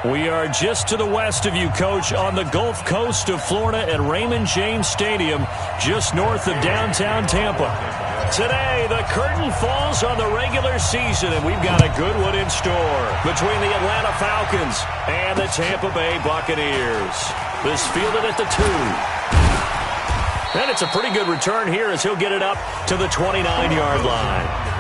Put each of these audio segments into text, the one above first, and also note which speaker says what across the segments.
Speaker 1: We are just to the west of you, Coach, on the Gulf Coast of Florida at Raymond James Stadium, just north of downtown Tampa. Today, the curtain falls on the regular season, and we've got a good one in store between the Atlanta Falcons and the Tampa Bay Buccaneers. This fielded at the 2. And it's a pretty good return here as he'll get it up to the 29-yard line.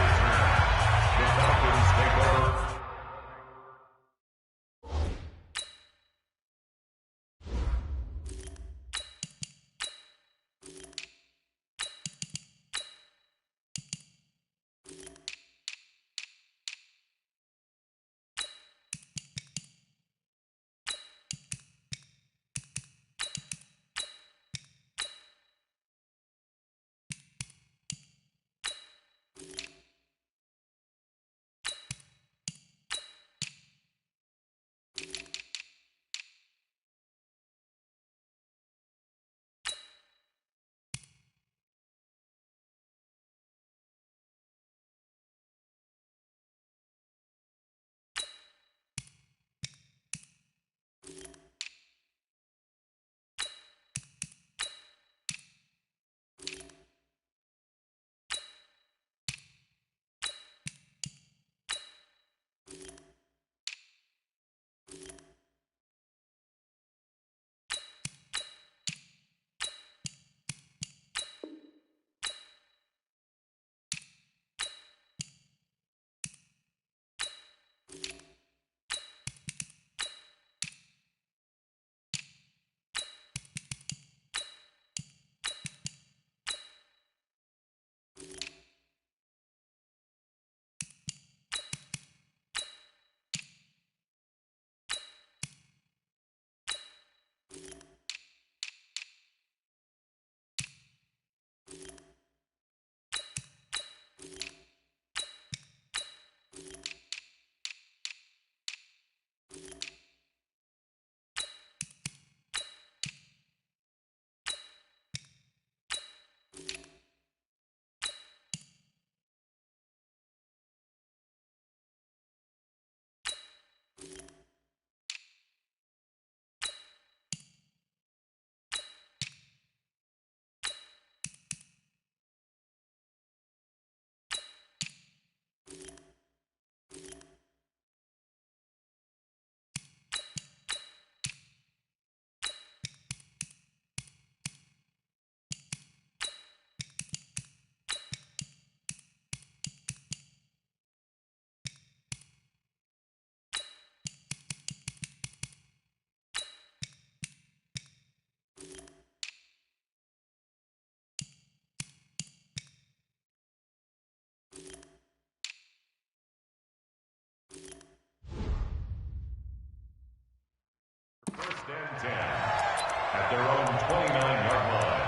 Speaker 2: First and 10 at their own 29-yard line.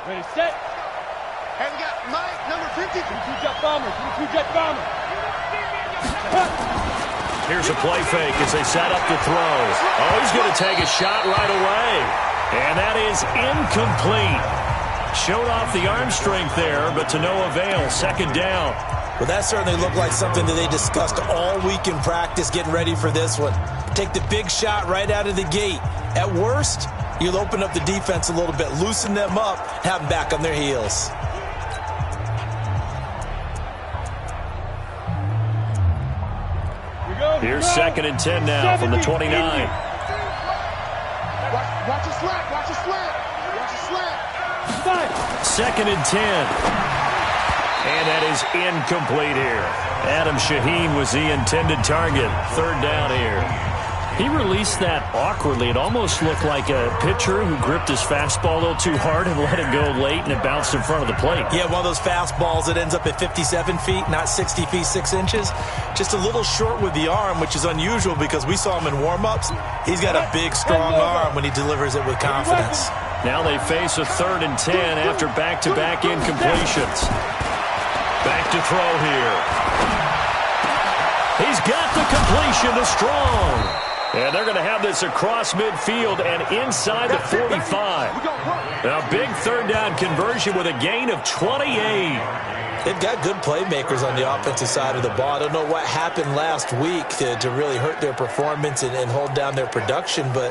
Speaker 3: Ready, set.
Speaker 4: And we got Mike, number 50.
Speaker 3: 22-jet bomber. 22-jet bomber.
Speaker 1: Here's a play fake as they set up to throw. Oh, he's going to take a shot right away. And that is incomplete. Showed off the arm strength there, but to no avail. Second down.
Speaker 5: Well, that certainly looked like something that they discussed all week in practice getting ready for this one. Take the big shot right out of the gate. At worst, you'll open up the defense a little bit, loosen them up, have them back on their heels.
Speaker 1: Here's second and 10 now from the 29.
Speaker 4: Watch a slant, watch a slant, watch a slant.
Speaker 1: Second and 10. And that is incomplete here. Adam Shaheen was the intended target. Third down here. He released that awkwardly. It almost looked like a pitcher who gripped his fastball a little too hard and let it go late, and it bounced in front of the plate.
Speaker 5: Yeah, one of those fastballs that ends up at 57 feet, not 60 feet, 6 inches. Just a little short with the arm, which is unusual because we saw him in warm-ups. He's got a big, strong arm when he delivers it with confidence.
Speaker 1: Now they face a third and 10 after back-to-back incompletions. Back to throw here. He's got the completion to Strong. And they're going to have this across midfield and inside the 45. A big third down conversion with a gain of 28.
Speaker 5: They've got good playmakers on the offensive side of the ball. I don't know what happened last week to really hurt their performance and hold down their production, but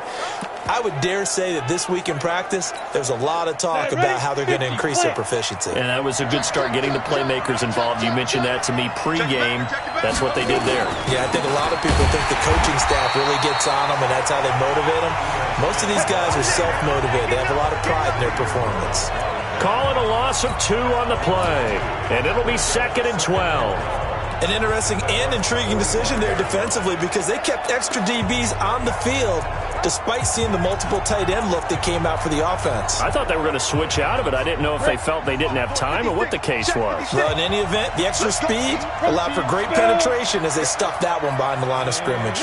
Speaker 5: I would dare say that this week in practice, there's a lot of talk about how they're going to increase their proficiency.
Speaker 1: And that was a good start getting the playmakers involved. You mentioned that to me pregame. That's what they did there.
Speaker 5: Yeah, I think a lot of people think the coaching staff really gets on them, and that's how they motivate them. Most of these guys are self-motivated. They have a lot of pride in their performance.
Speaker 1: Call it a loss of 2 on the play, and it'll be 2nd and 12.
Speaker 5: An interesting and intriguing decision there defensively because they kept extra DBs on the field despite seeing the multiple tight end look that came out for the offense.
Speaker 1: I thought they were going to switch out of it. I didn't know if they felt they didn't have time or what the case was.
Speaker 5: Well, in any event, the extra speed allowed for great penetration as they stuffed that one behind the line of scrimmage.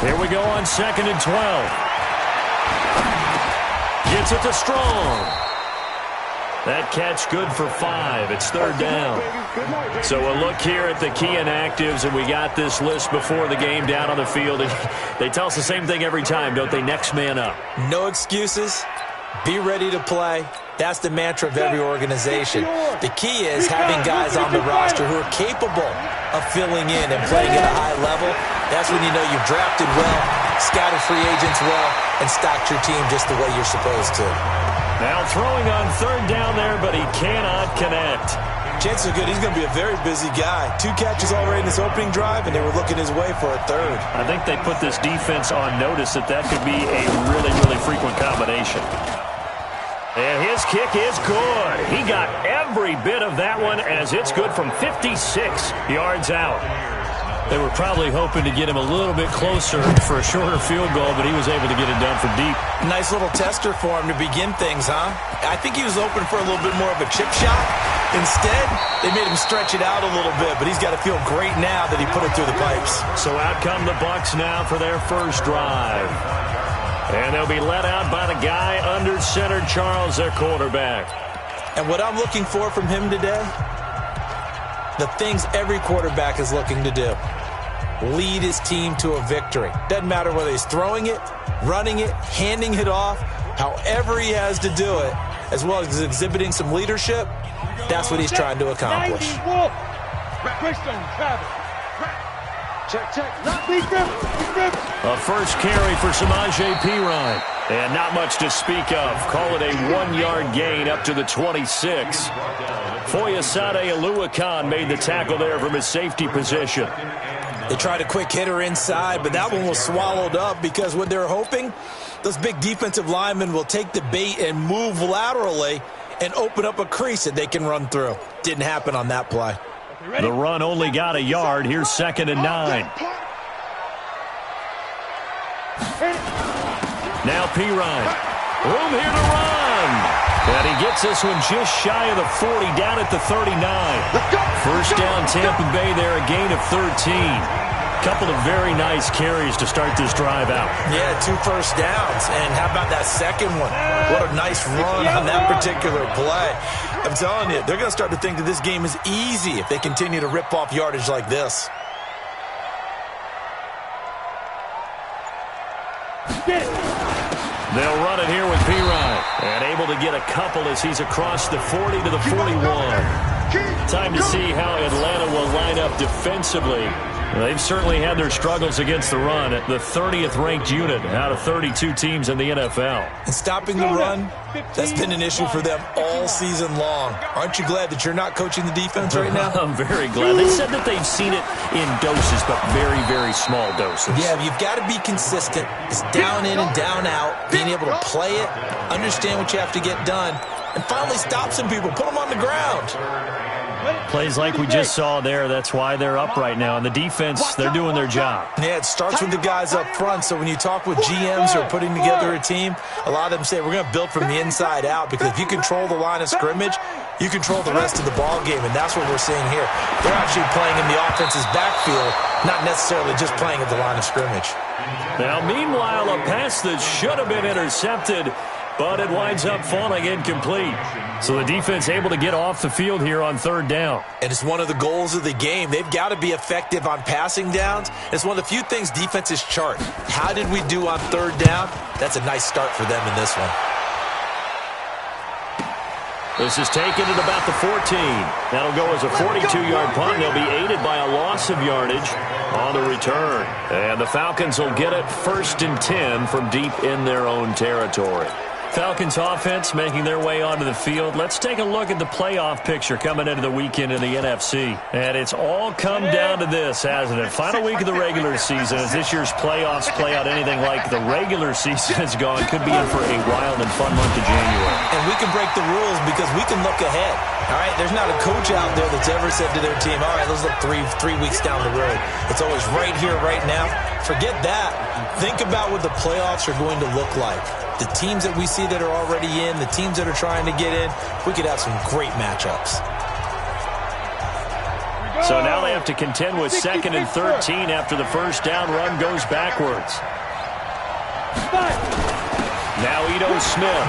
Speaker 1: Here we go on 2nd and 12. Gets it to Strong. That catch good for 5. It's 3rd down. So a look here at the key inactives, and we got this list before the game down on the field. And they tell us the same thing every time, don't they? Next man up.
Speaker 5: No excuses. Be ready to play. That's the mantra of every organization. The key is having guys on the roster who are capable of filling in and playing at a high level. That's when you know you've drafted well, scouted free agents well, and stocked your team just the way you're supposed to.
Speaker 1: Now throwing on 3rd down there, but he cannot connect.
Speaker 5: Chances are good he's going to be a very busy guy. 2 catches already in this opening drive, and they were looking his way for a 3rd.
Speaker 1: I think they put this defense on notice that could be a really, really frequent combination. And his kick is good. He got every bit of that one as it's good from 56 yards out. They were probably hoping to get him a little bit closer for a shorter field goal, but he was able to get it done from deep.
Speaker 5: Nice little tester for him to begin things, huh? I think he was open for a little bit more of a chip shot. Instead, they made him stretch it out a little bit, but he's got to feel great now that he put it through the pipes.
Speaker 1: So out come the Bucs now for their first drive. And they'll be let out by the guy under center, Charles, their quarterback.
Speaker 5: And what I'm looking for from him today, the things every quarterback is looking to do. Lead his team to a victory. Doesn't matter whether he's throwing it, running it, handing it off, however he has to do it, as well as exhibiting some leadership, that's what he's trying to accomplish.
Speaker 3: Check.
Speaker 1: A first carry for Samaje Perine. And not much to speak of. Call it a 1-yard gain up to the 26. Foyesade Oluwakan made the tackle there from his safety position.
Speaker 5: They tried a quick hitter inside, but that one was swallowed up because what they're hoping, those big defensive linemen will take the bait and move laterally and open up a crease that they can run through. Didn't happen on that play.
Speaker 1: The run only got a yard. Here's 2nd and 9. Now Perine. Room here to run. And he gets this one just shy of the 40, down at the 39. First down Tampa Bay there, a gain of 13. Couple of very nice carries to start this drive out.
Speaker 5: Yeah, 2 first downs. And how about that second one? What a nice run on that particular play. I'm telling you, they're going to start to think that this game is easy if they continue to rip off yardage like this.
Speaker 1: They'll run it here with Perine. And able to get a couple as he's across the 40 to the 41. Time to see how Atlanta will line up defensively. They've certainly had their struggles against the run at the 30th ranked unit out of 32 teams in the NFL.
Speaker 5: And stopping the run, that's been an issue for them all season long. Aren't you glad that you're not coaching the defense right now?
Speaker 1: I'm very glad. They said that they've seen it in doses, but very, very small doses.
Speaker 5: Yeah, you've got to be consistent. It's down in and down out, being able to play it, understand what you have to get done, and finally stop some people, put them on the ground.
Speaker 1: Plays like we just saw there, that's why they're up right now. And the defense, they're doing their job.
Speaker 5: Yeah, it starts with the guys up front. So when you talk with GMs who are putting together a team, a lot of them say we're going to build from the inside out, because if you control the line of scrimmage, you control the rest of the ball game, and that's what we're seeing here. They're actually playing in the offense's backfield, not necessarily just playing at the line of scrimmage.
Speaker 1: Now, meanwhile, a pass that should have been intercepted, but it winds up falling incomplete. So the defense able to get off the field here on third down.
Speaker 5: And it's one of the goals of the game. They've got to be effective on passing downs. It's one of the few things defenses chart. How did we do on third down? That's a nice start for them in this one.
Speaker 1: This is taken at about the 14. That'll go as a 42-yard punt. They'll be aided by a loss of yardage on the return. And the Falcons will get it 1st and 10 from deep in their own territory. Falcons offense making their way onto the field. Let's take a look at the playoff picture coming into the weekend in the NFC. And it's all come down to this, hasn't it? Final week of the regular season. As this year's playoffs play out anything like the regular season has gone, could be in for a wild and fun month of January.
Speaker 5: And we can break the rules because we can look ahead. All right, there's not a coach out there that's ever said to their team, all right, let's look three weeks down the road. It's always right here, right now. Forget that. Think about what the playoffs are going to look like. The teams that we see that are already in, the teams that are trying to get in, we could have some great matchups.
Speaker 1: So now they have to contend with 2nd and 13 after the first down run goes backwards. Now Ito Smith.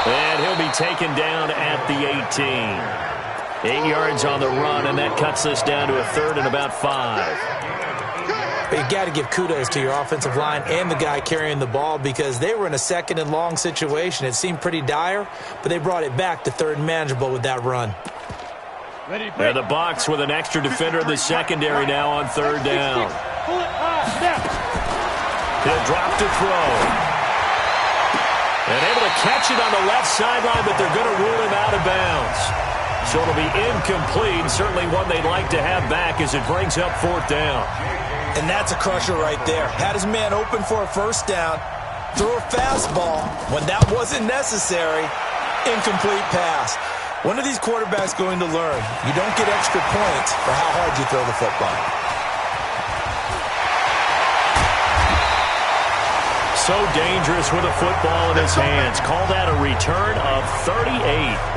Speaker 1: And he'll be taken down at the 18. 8 yards on the run, and that cuts this down to a 3rd and about 5.
Speaker 5: But you got to give kudos to your offensive line and the guy carrying the ball because they were in a 2nd and long situation. It seemed pretty dire, but they brought it back to 3rd and manageable with that run.
Speaker 1: And the Bucs with an extra defender in the secondary now on 3rd down. He'll drop to throw. And able to catch it on the left sideline, but they're going to rule him out of bounds. So it'll be incomplete, certainly one they'd like to have back as it brings up 4th down.
Speaker 5: And that's a crusher right there. Had his man open for a first down, threw a fastball when that wasn't necessary, incomplete pass. When are these quarterbacks going to learn? You don't get extra points for how hard you throw the football.
Speaker 1: So dangerous with a football in his hands. Call that a return of 38.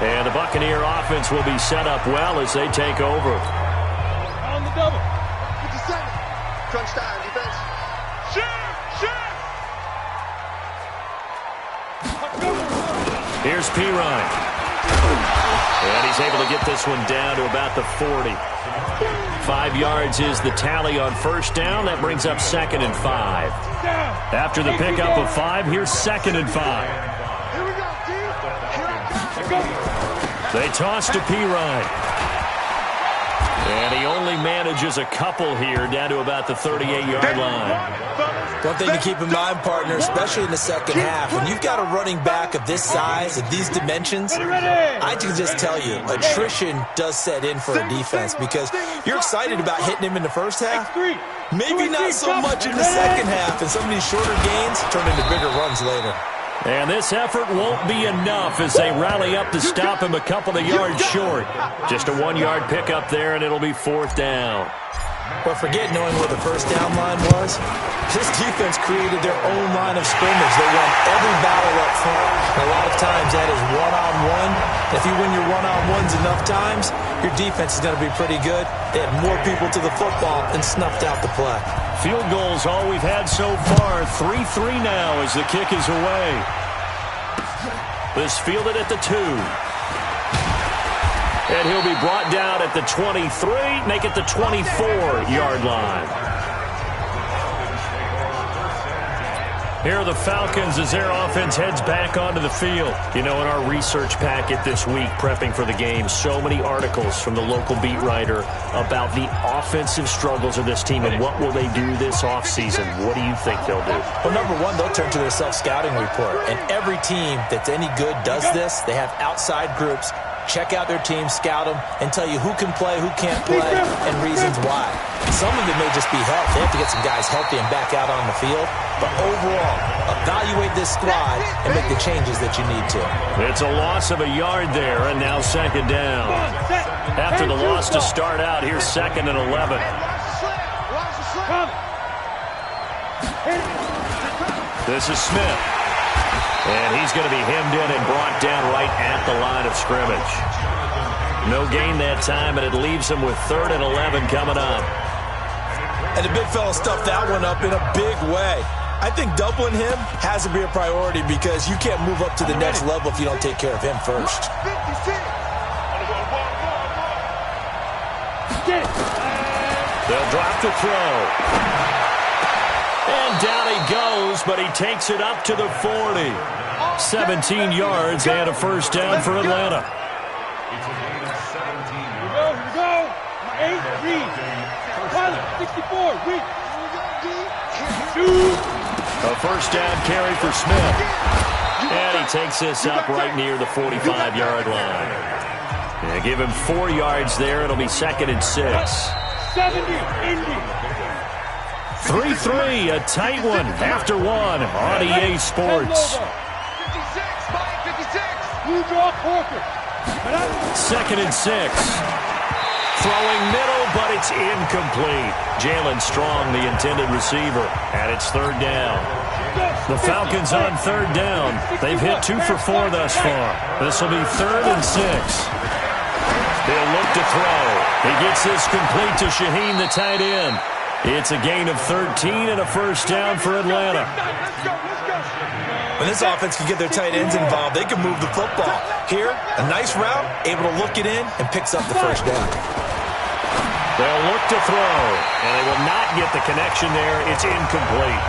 Speaker 1: And the Buccaneer offense will be set up well as they take over.
Speaker 4: On the double. 57. Crunch time, defense.
Speaker 1: Here's Pirine. And he's able to get this one down to about the 40. 5 yards is the tally on first down. That brings up 2nd and 5. After the pickup of 5, here's 2nd and 5.
Speaker 4: Here we go, dude.
Speaker 1: They toss to Pirine. And he only manages a couple here down to about the 38-yard line.
Speaker 5: One thing to keep in mind, partner, especially in the second half, when you've got a running back of this size, of these dimensions, I can just tell you, attrition does set in for a defense because you're excited about hitting him in the first half. Maybe not so much in the second half, and some of these shorter gains turn into bigger runs later.
Speaker 1: And this effort won't be enough as they rally up to stop him a couple of yards short. Just a 1-yard pickup there, and it'll be 4th down.
Speaker 5: But forget knowing where the first down line was. This defense created their own line of scrimmage. They won every battle up front. And a lot of times that is one-on-one. If you win your one-on-ones enough times, your defense is going to be pretty good. They had more people to the football and snuffed out the play.
Speaker 1: Field goals all we've had so far. 3-3 now as the kick is away. This fielded at the 2. And he'll be brought down at the 23, make it the 24-yard line. Here are the Falcons as their offense heads back onto the field. You know, in our research packet this week, prepping for the game, so many articles from the local beat writer about the offensive struggles of this team and what will they do this offseason. What do you think they'll do?
Speaker 5: Well, number one, they'll turn to their self-scouting report. And every team that's any good does this. They have outside groups. Check out their team, scout them, and tell you who can play, who can't play, and reasons why. Some of it may just be health. They have to get some guys healthy and back out on the field. But overall, evaluate this squad and make the changes that you need to.
Speaker 1: It's a loss of a yard there, and now 2nd down. After the loss to start out, here's 2nd and 11. This is Smith. And he's going to be hemmed in and brought down right at the line of scrimmage. No gain that time, and it leaves him with 3rd and 11 coming up.
Speaker 5: And the big fella stuffed that one up in a big way. I think doubling him has to be a priority because you can't move up to the next level if you don't take care of him first.
Speaker 1: They'll drop to throw. And down he goes, but he takes it up to the 40. 17 yards and a first down for Atlanta.
Speaker 2: It's a gain of 17
Speaker 3: Here
Speaker 2: yards.
Speaker 3: we go. 8, read. Pilot, 64, read.
Speaker 1: A first down carry for Smith. And he takes this up right near the 45-yard line. Yeah, give him 4 yards there. It'll be 2nd and 6.
Speaker 3: 70, Indy.
Speaker 1: 3-3, a tight one after one on EA Sports.
Speaker 4: 56.
Speaker 3: Blue draw, Corker.
Speaker 1: 2nd and 6. Throwing middle, but it's incomplete. Jalen Strong, the intended receiver, and it's 3rd down. The Falcons on 3rd down. They've hit 2 for 4 thus far. This will be 3rd and 6. They'll look to throw. He gets this complete to Shaheen, the tight end. It's a gain of 13 and a first down for Atlanta.
Speaker 5: When this offense can get their tight ends involved, they can move the football. Here, a nice route, able to look it in, and picks up the first down.
Speaker 1: They'll look to throw, and they will not get the connection there. It's incomplete.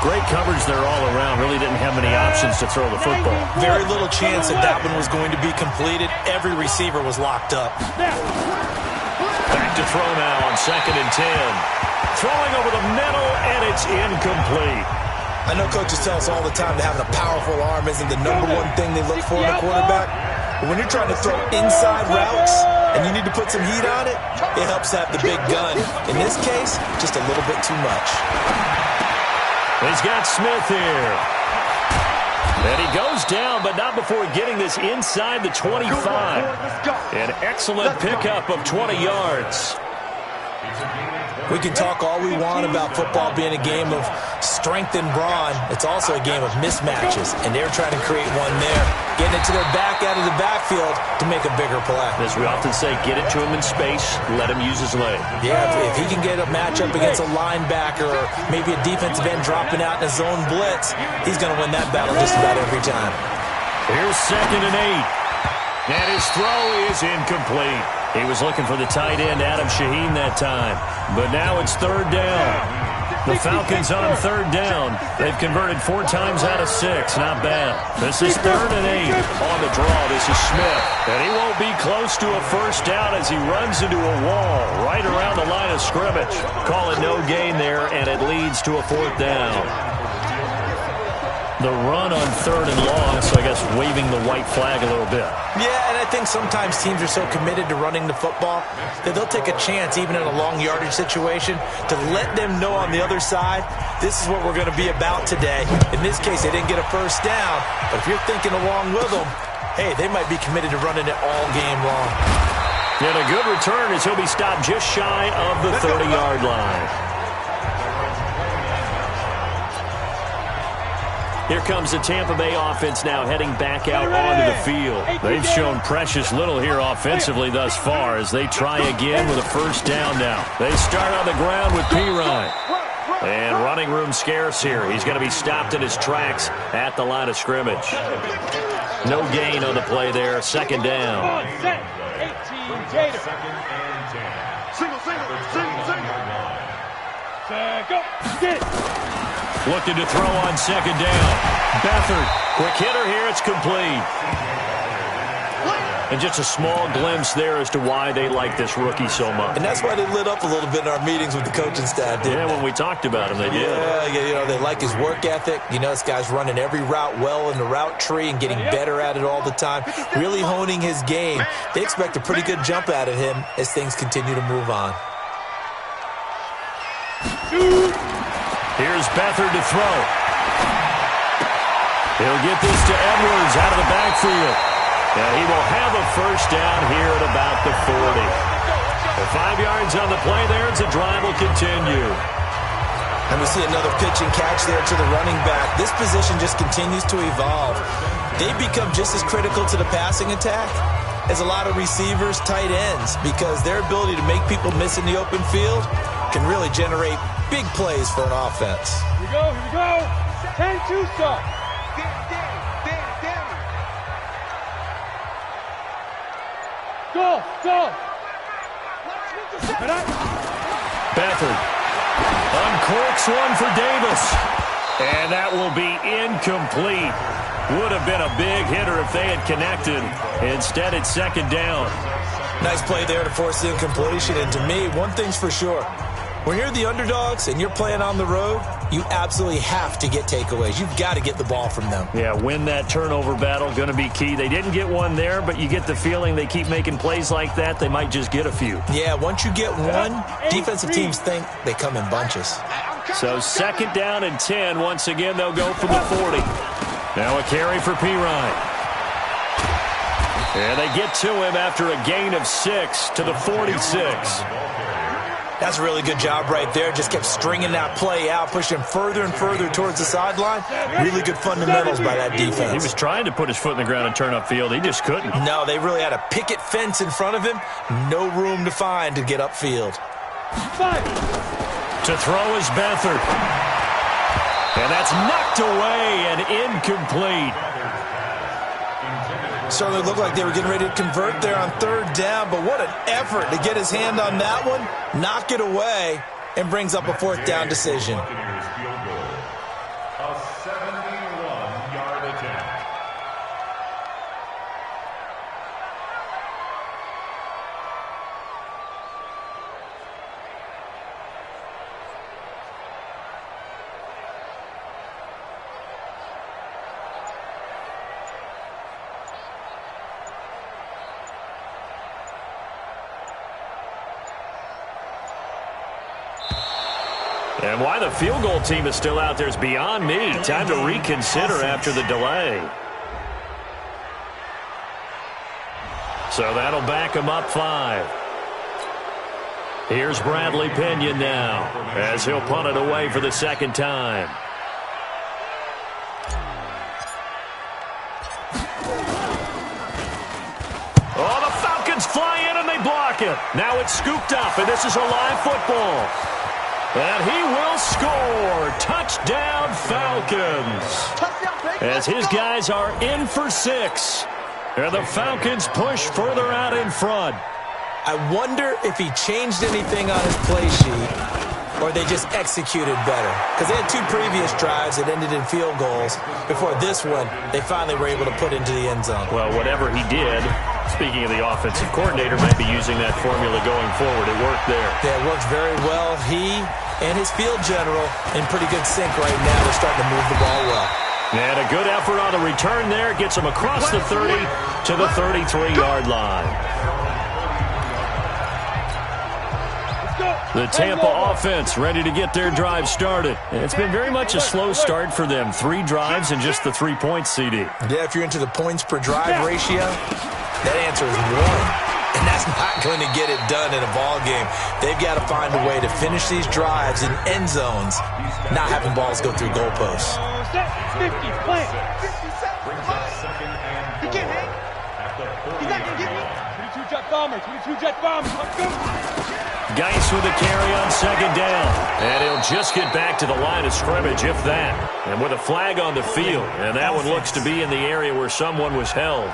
Speaker 1: Great coverage there all around. Really didn't have many options to throw the football.
Speaker 5: Very little chance that that one was going to be completed. Every receiver was locked up.
Speaker 1: Back to throw now on 2nd and 10. Throwing over the middle, and it's incomplete.
Speaker 5: I know coaches tell us all the time that having a powerful arm isn't the #1 thing they look for in a quarterback. But when you're trying to throw inside routes and you need to put some heat on it, it helps to have the big gun. In this case, just a little bit too much.
Speaker 1: He's got Smith here. And he goes down, but not before getting this inside the 25. An excellent pickup of 20 yards.
Speaker 5: We can talk all we want about football being a game of strength and brawn. It's also a game of mismatches, and they're trying to create one there. Getting it to their back out of the backfield to make a bigger play.
Speaker 1: As we often say, get it to him in space, let him use his leg.
Speaker 5: Yeah, if he can get a matchup against a linebacker or maybe a defensive end dropping out in a zone blitz, he's going to win that battle just about every time.
Speaker 1: Here's 2nd and 8. And his throw is incomplete. He was looking for the tight end, Adam Shaheen, that time. But now it's 3rd down. The Falcons on 3rd down. They've converted 4 times out of 6. Not bad. This is 3rd and 8. On the draw, this is Smith. And he won't be close to a first down as he runs into a wall right around the line of scrimmage. Call it no gain there, and it leads to a 4th down. The run on 3rd and long, so I guess waving the white flag a little bit.
Speaker 5: Yeah, and I think sometimes teams are so committed to running the football that they'll take a chance, even in a long yardage situation, to let them know on the other side, this is what we're going to be about today. In this case, they didn't get a first down, but if you're thinking along with them, hey, they might be committed to running it all game long.
Speaker 1: And a good return as he'll be stopped just shy of the 30-yard line. Here comes the Tampa Bay offense now heading back out onto the field. They've shown precious little here offensively thus far as they try again with a first down now. They start on the ground with Pirine. And running room scarce here. He's going to be stopped in his tracks at the line of scrimmage. No gain on the play there. 2nd down.
Speaker 3: 18, Gator.
Speaker 4: Single.
Speaker 3: Go. Get it.
Speaker 1: Looking to throw on 2nd down. Beathard, quick hitter here, it's complete. And just a small glimpse there as to why they like this rookie so much.
Speaker 5: And that's why they lit up a little bit in our meetings with the coaching staff, didn't they?
Speaker 1: When we talked about him, they did.
Speaker 5: Yeah, they like his work ethic. You know, this guy's running every route well in the route tree and getting better at it all the time, really honing his game. They expect a pretty good jump out of him as things continue to move on.
Speaker 1: Here's Beathard to throw. He'll get this to Edwards out of the backfield. And he will have a first down here at about the 40. The 5 yards on the play there as the drive will continue.
Speaker 5: And we see another pitch and catch there to the running back. This position just continues to evolve. They become just as critical to the passing attack as a lot of receivers, tight ends, because their ability to make people miss in the open field can really generate big plays for an offense.
Speaker 3: Here we go, here we go. 10-2 start. Go, go.
Speaker 1: Beathard uncorks one for Davis. And that will be incomplete. Would have been a big hitter if they had connected. Instead, it's second down.
Speaker 5: Nice play there to force the incompletion. And to me, one thing's for sure. When you're the underdogs and you're playing on the road, you absolutely have to get takeaways. You've got to get the ball from them.
Speaker 1: Yeah, win that turnover battle, going to be key. They didn't get one there, but you get the feeling they keep making plays like that, they might just get a few.
Speaker 5: Yeah, once you get one, defensive teams think they come in bunches.
Speaker 1: So second down and 10. Once again, they'll go from the 40. Now a carry for Pirine. And they get to him after a gain of 6 to the 46.
Speaker 5: That's a really good job right there. Just kept stringing that play out, pushing further and further towards the sideline. Really good fundamentals by that defense.
Speaker 1: He was trying to put his foot in the ground and turn upfield. He just couldn't.
Speaker 5: No, they really had a picket fence in front of him. No room to find to get upfield.
Speaker 1: To throw is Beathard. And that's knocked away and incomplete.
Speaker 5: Certainly looked like they were getting ready to convert there on third down, but what an effort to get his hand on that one, knock it away, and brings up a fourth down decision.
Speaker 2: A 71-yard attempt.
Speaker 1: And why the field goal team is still out there is beyond me. Time to reconsider after the delay. So that'll back him up 5. Here's Bradley Pinion now as he'll punt it away for the second time. Oh, the Falcons fly in and they block it. Now it's scooped up, and this is a live football. And he will score. Touchdown, Falcons. As his guys are in for 6. And the Falcons push further out in front.
Speaker 5: I wonder if he changed anything on his play sheet or they just executed better. Because they had 2 previous drives that ended in field goals. Before this one, they finally were able to put into the end zone.
Speaker 1: Well, whatever he did, speaking of the offensive coordinator, might be using that formula going forward. It worked there.
Speaker 5: Yeah, it works very well. He and his field general in pretty good sync right now. They're starting to move the ball well.
Speaker 1: And a good effort on the return there. Gets him across the 30 to the 33-yard line. The Tampa offense ready to get their drive started. And it's been very much a slow start for them. 3 drives and just the 3 points, CD.
Speaker 5: Yeah, if you're into the points per drive ratio, that answer is 1. And that's not going to get it done in a ball game. They've got to find a way to finish these drives in end zones, not having balls go through goalposts.
Speaker 3: 50, play.
Speaker 2: He can't hang.
Speaker 4: He's not going to get me.
Speaker 3: 22 jet bombers, 22 jet bombers. Let's go.
Speaker 1: Geis with a carry on second down. And he'll just get back to the line of scrimmage, if that. And with a flag on the field. And that one looks to be in the area where someone was held.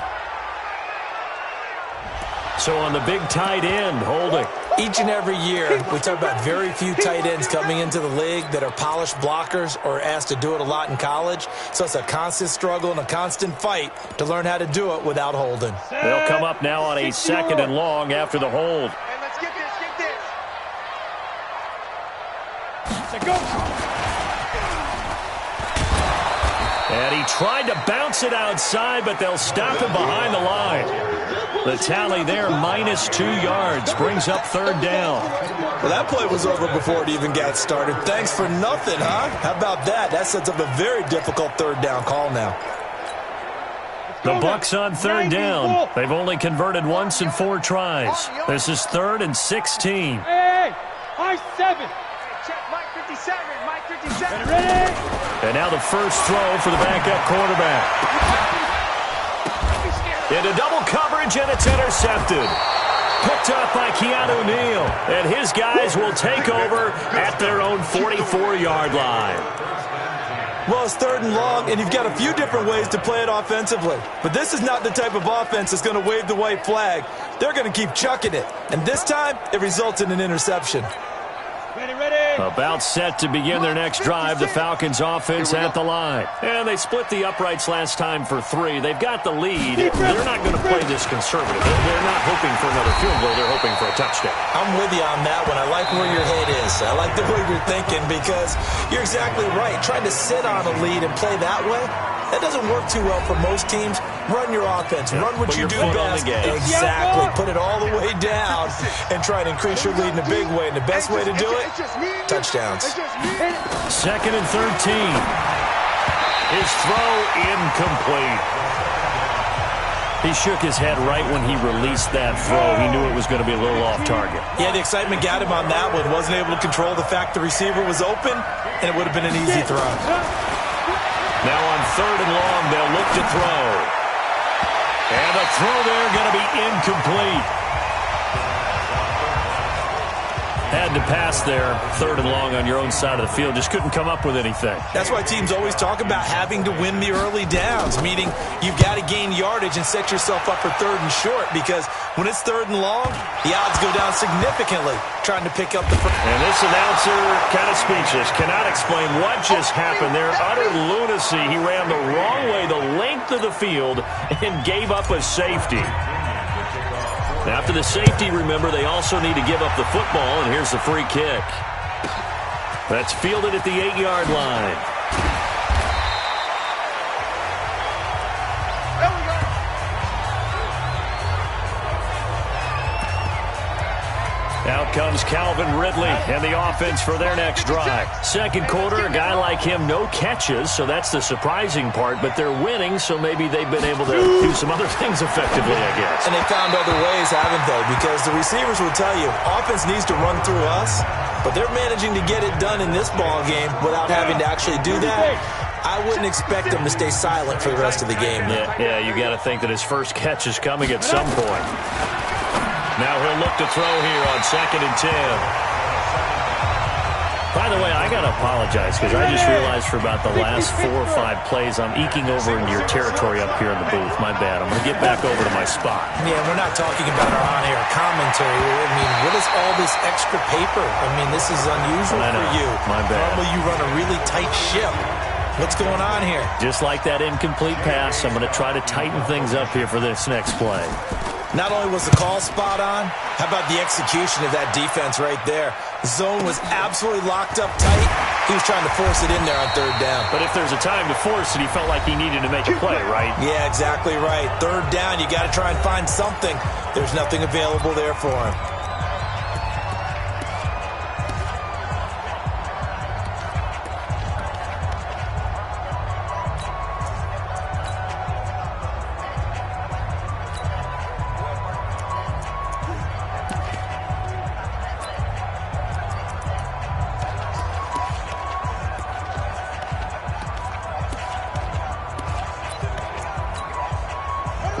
Speaker 1: So on the big tight end, holding.
Speaker 5: Each and every year, we talk about very few tight ends coming into the league that are polished blockers or asked to do it a lot in college. So it's a constant struggle and a constant fight to learn how to do it without holding.
Speaker 1: They'll come up now on a second and long after the hold.
Speaker 4: Hey, let's get this, get this.
Speaker 3: Go.
Speaker 1: And he tried to bounce it outside, but they'll stop him behind the line. The tally there, -2 yards, brings up third down.
Speaker 5: Well, that play was over before it even got started. Thanks for nothing, huh? How about that? That sets up a very difficult third down call now.
Speaker 1: The Bucs on third down. They've only converted once in 4 tries. This is 3rd and 16.
Speaker 3: Hey, high 7.
Speaker 4: Check Mike 57, Mike 57.
Speaker 3: Ready?
Speaker 1: And now the first throw for the backup quarterback. Into double coverage, and it's intercepted. Picked up by Keanu Neal. And his guys will take over at their own 44-yard line.
Speaker 5: Well, it's 3rd and long, and you've got a few different ways to play it offensively. But this is not the type of offense that's going to wave the white flag. They're going to keep chucking it. And this time, it results in an interception.
Speaker 1: About set to begin their next drive, the Falcons offense at the line. And they split the uprights last time for 3. They've got the lead. They're not going to play this conservative. They're not hoping for another field goal. They're hoping for a touchdown.
Speaker 5: I'm with you on that one. I like where your head is. I like the way you're thinking because you're exactly right. Trying to sit on a lead and play that way, that doesn't work too well for most teams. Run your offense. Run what you do best. Exactly. Put it all the way down and try to increase your lead in a big way. And the best way to do it, touchdowns.
Speaker 1: 2nd and 13. His throw incomplete. He shook his head right when he released that throw. He knew it was going to be a little off target.
Speaker 5: Yeah, the excitement got him on that one. Wasn't able to control the fact the receiver was open, and it would have been an easy throw.
Speaker 1: Now on 3rd and long, they'll look to throw. And the throw there going to be incomplete. Had to pass there, 3rd and long on your own side of the field. Just couldn't come up with anything.
Speaker 5: That's why teams always talk about having to win the early downs, meaning you've got to gain yardage and set yourself up for 3rd and short, because when it's 3rd and long, the odds go down significantly trying to pick up the first.
Speaker 1: And this announcer kind of speechless, cannot explain what just happened there. Utter lunacy. He ran the wrong way the length of the field and gave up a safety. After the safety, remember, they also need to give up the football, and here's the free kick. That's fielded at the 8-yard line. Out comes Calvin Ridley and the offense for their next drive. 2nd quarter, a guy like him, no catches, so that's the surprising part, but they're winning, so maybe they've been able to do some other things effectively, I guess.
Speaker 5: And they found other ways, haven't they? Because the receivers will tell you, offense needs to run through us, but they're managing to get it done in this ball game without having to actually do that. I wouldn't expect them to stay silent for the rest of the game.
Speaker 1: Yeah, you got to think that his first catch is coming at some point. Now he'll look to throw here on 2nd and 10. By the way, I got to apologize because I just realized for about the last 4 or 5 plays I'm eking over into your territory up here in the booth. My bad. I'm going to get back over to my spot.
Speaker 5: Yeah, we're not talking about our on-air commentary. I mean, what is all this extra paper? I mean, this is unusual for you.
Speaker 1: My bad.
Speaker 5: Normally you run a really tight ship. What's going on here?
Speaker 1: Just like that incomplete pass, I'm going to try to tighten things up here for this next play.
Speaker 5: Not only was the call spot on, how about the execution of that defense right there? Zone was absolutely locked up tight. He was trying to force it in there on 3rd down.
Speaker 1: But if there's a time to force it, he felt like he needed to make a play, right?
Speaker 5: Yeah, exactly right. 3rd down, you got to try and find something. There's nothing available there for him.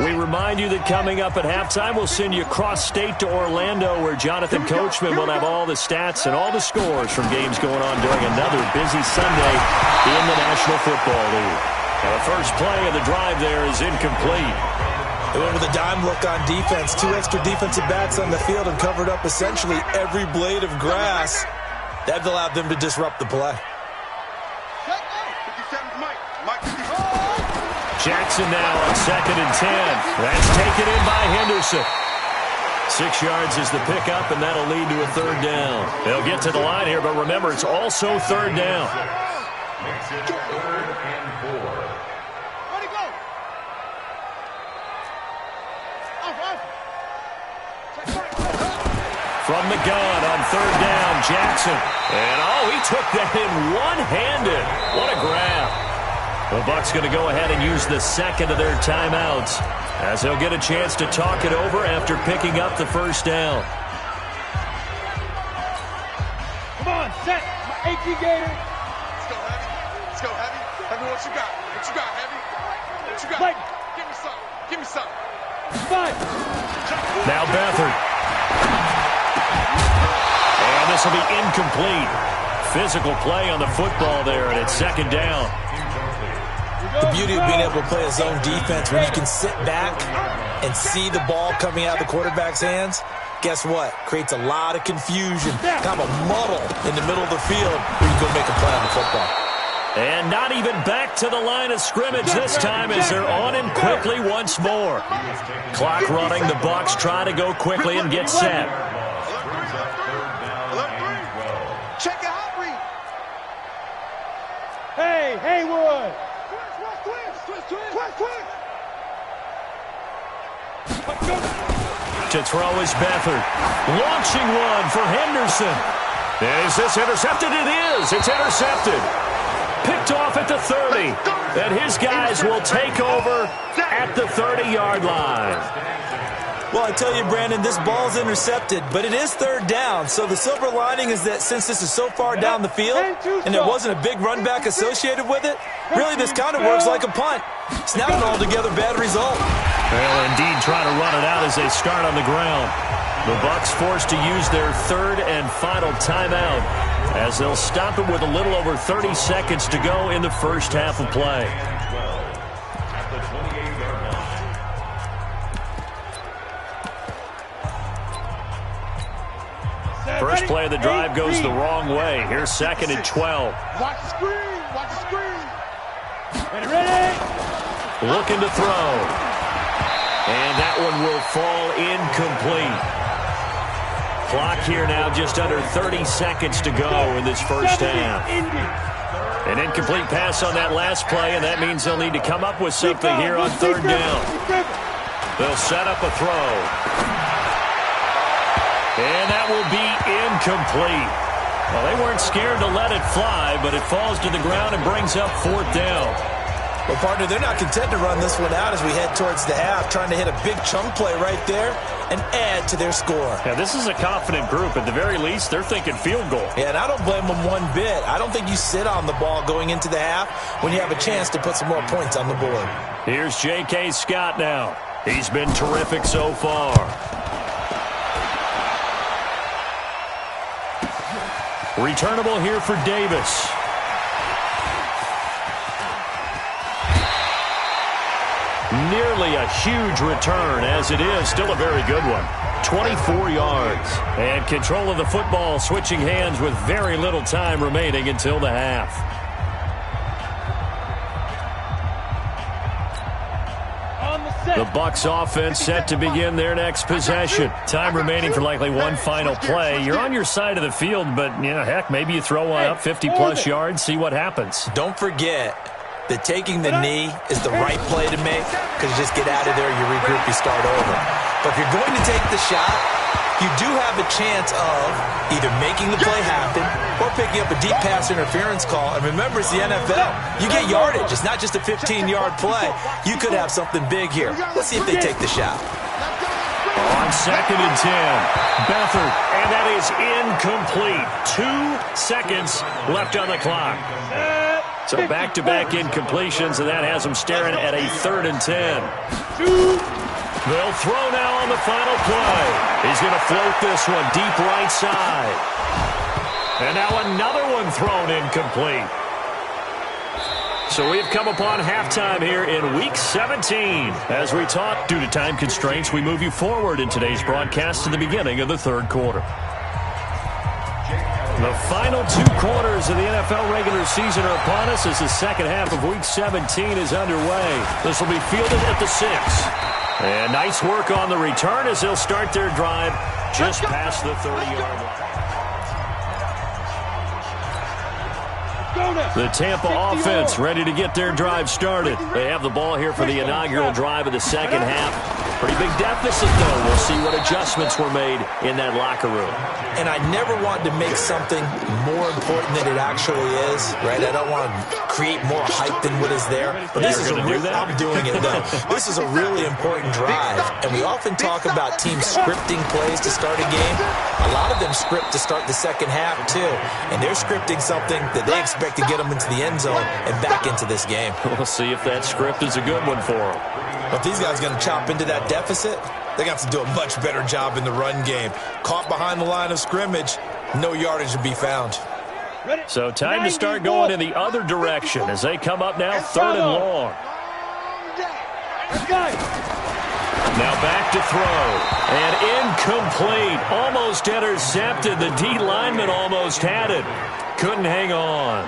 Speaker 1: We remind you that coming up at halftime, we'll send you cross-state to Orlando, where Jonathan Coachman will have all the stats and all the scores from games going on during another busy Sunday in the National Football League. Now, the first play of the drive there is incomplete.
Speaker 5: They went with a dime look on defense. 2 extra defensive backs on the field and covered up essentially every blade of grass. That allowed them to disrupt the play.
Speaker 1: Jackson now on 2nd and 10. That's taken in by Henderson. 6 yards is the pickup, and that'll lead to a 3rd down. They'll get to the line here, but remember, it's also 3rd down.
Speaker 2: Makes it 3rd and 4.
Speaker 3: Ready, go.
Speaker 1: From the gun on 3rd down, Jackson. And, he took that in one-handed. What a grab. The Bucs going to go ahead and use the 2nd of their timeouts as they'll get a chance to talk it over after picking up the 1st down.
Speaker 3: Come on, set. My AT Gator.
Speaker 4: Let's go, Heavy. Let's go, Heavy. Heavy, what you got? What you got, Heavy? What you got?
Speaker 3: Fight.
Speaker 4: Give me some. Give me some.
Speaker 3: 5.
Speaker 1: Now Beathard And this will be incomplete. Physical play on the football there, and it's second down.
Speaker 5: The beauty of being able to play a zone defense when you can sit back and see the ball coming out of the quarterback's hands, guess what? Creates a lot of confusion, kind of a muddle in the middle of the field where you go make a play on the football.
Speaker 1: And not even back to the line of scrimmage this time as they're on him quickly once more. Clock running. The Bucs try to go quickly and get set.
Speaker 4: Check out hot read.
Speaker 3: Hey, Haywood.
Speaker 1: To throw is Beathard. Launching one for Henderson. Is this intercepted? It is. It's intercepted. Picked off at the 30. And his guys will take over at the 30-yard line.
Speaker 5: Well, I tell you, Brandon, this ball's intercepted, but it is third down. So the silver lining is that since this is so far down the field and there wasn't a big run back associated with it, really this kind of works like a punt. It's not an altogether bad result.
Speaker 1: They'll indeed try to run it out as they start on the ground. The Bucs forced to use their third and final timeout as they'll stop it with a little over 30 seconds to go in the first half of play. First play of the drive goes the wrong way. Here's second and 12.
Speaker 4: Watch the screen. Watch the screen.
Speaker 3: Ready?
Speaker 1: Looking to throw. And that one will fall incomplete. Clock here now just under 30 seconds to go in this first half. An incomplete pass on that last play, and that means they'll need to come up with something here on third down. They'll set up a throw. And that will be incomplete. Well, they weren't scared to let it fly, but it falls to the ground and brings up fourth down.
Speaker 5: Well, partner, they're not content to run this one out as we head towards the half, trying to hit a big chunk play right there and add to their score.
Speaker 1: Yeah, this is a confident group. At the very least, they're thinking field goal.
Speaker 5: Yeah, and I don't blame them one bit. I don't think you sit on the ball going into the half when you have a chance to put some more points on the board.
Speaker 1: Here's J.K. Scott now. He's been terrific so far. Returnable here for Davis. Nearly a huge return, as it is still a very good one. 24 yards. And control of the football switching hands with very little time remaining until the half. The Bucs offense set to begin their next possession. Time remaining for likely one final play. You're on your side of the field, but, you know, heck, maybe you throw one up 50-plus yards, see what happens.
Speaker 5: Don't forget that taking the knee is the right play to make because you just get out of there, you regroup, you start over. But if you're going to take the shot, you do have a chance of either making the play happen or picking up a deep pass interference call. And remember, it's the NFL. You get yardage. It's not just a 15-yard play. You could have something big here. Let's see if they take the shot.
Speaker 1: On second and 10, Beathard, and that is incomplete. 2 seconds left on the clock. So back-to-back incompletions, and that has them staring at a 3rd and 10. They'll throw now on the final play. He's going to float this one deep right side. And now another one thrown incomplete. So we've come upon halftime here in Week 17. As we talk, due to time constraints, we move you forward in today's broadcast to the beginning of the third quarter. The final 2 quarters of the NFL regular season are upon us as the second half of Week 17 is underway. This will be fielded at the 6. And nice work on the return as they'll start their drive just past the 30-yard line. The Tampa offense ready to get their drive started. They have the ball here for the inaugural drive of the second half. Pretty big deficit, though. We'll see what adjustments were made in that locker room.
Speaker 5: And I never want to make something more important than it actually is, right? I don't want to create more hype than what is there. But this is I'm doing it, though. This is a really important drive. And we often talk about teams scripting plays to start a game. A lot of them script to start the second half, too. And they're scripting something that they expect to get them into the end zone and back into this game.
Speaker 1: We'll see if that script is a good one for them.
Speaker 5: But if these guys are going to chop into that deficit, they're going to have to do a much better job in the run game. Caught behind the line of scrimmage, no yardage to be found.
Speaker 1: So time to start going in the other direction as they come up now 3rd and long. Now back to throw. And incomplete. Almost intercepted. The D lineman almost had it. Couldn't hang on.